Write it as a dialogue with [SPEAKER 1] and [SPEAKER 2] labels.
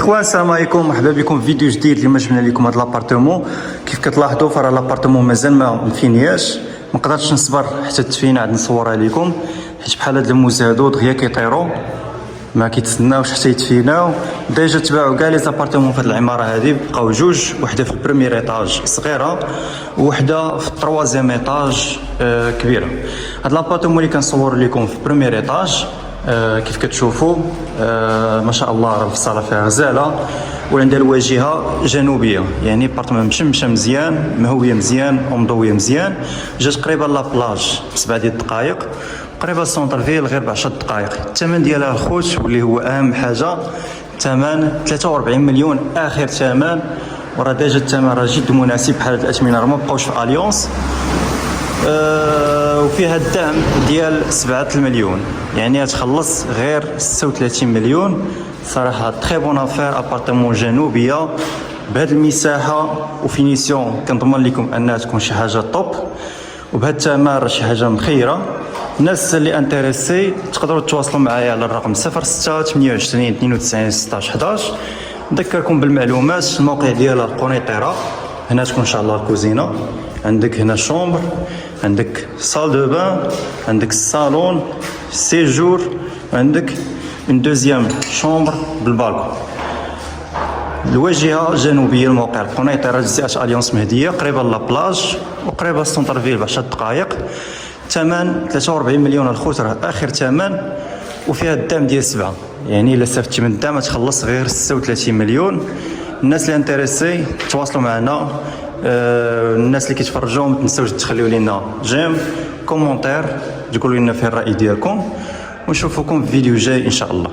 [SPEAKER 1] اخوان السلام عليكم، مرحبا بكم في فيديو جديد. اليوم جبنا لكم هذا لابارتمون. كيف كتلاحظوا فراه لابارتمون مازال ما مفينياش، ما قدرتش نصبر حتى التفينه عاد نصورها لكم، حيت بحال هاد الموز هادو دغيا كيطيروا ما كيتسناوش حتى يتفيناو. ديجا تباعوا كاع لي زابارتمون في هاد العماره هادي، بقاو جوج، وحده في البريمير ايطاج صغيره وحده في التروازيام ايطاج كبيره. هاد لابارتمون اللي كنصور لكم في البريمير ايطاج كيف كتشوفوا ما شاء الله، راه الصاله فيها غزاله وعندها الواجهه جنوبيه، يعني بارتمان مشمشه مزيان، مهويه مزيان ومضويه مزيان. جات قريبه لابلاج ب7 ديال الدقائق، قريبه للسونتر فيل غير ب10 دقائق. الثمن ديالها الخوت واللي هو اهم حاجه، الثمن 43 مليون اخر ثمن، وراه ديجا الثمن راه جد مناسب. بحال هاد الاثمنه راه ما بقاوش في اليونس. وفيها الدعم ديال 7 المليون، يعني تخلص غير 36 مليون. صراحه تري بون افير، ابارتمون جنوبيه بهذه المساحه وفينيسيون، كنضمن لكم انها تكون شي حاجه طوب، وبهذا الثمن راه شي حاجه مخيره. الناس اللي انتريسي تقدروا تتواصلوا معايا على الرقم 06 28 92 16 11. نذكركم بالمعلومات، الموقع ديالها القنيطره. هنا تكون ان شاء الله الكوزينه، عندك هنا شومبر، عندك سال دو بان، عندك الصالون سيجور، عندك اون دوزيام شومبر بالبالكون. الواجهه جنوبيه، الموقع القنيطره، جزيره اليونس مهديه، قريبه لابلاج وقريبه للسونتر فيل ب10 دقائق. ثمن 43 مليون الخوت، راه اخر ثمن، وفيها الدعم ديال 7، يعني الا استفدتي من الدعم تخلص غير 36 مليون. الناس اللي انتريسي تواصلوا معنا. الناس اللي كيتفرجوا ما تنساوش تخليو لنا جيم كومونتير، تقولوا لنا فيه الراي ديالكم، ونشوفكم في فيديو جاي ان شاء الله.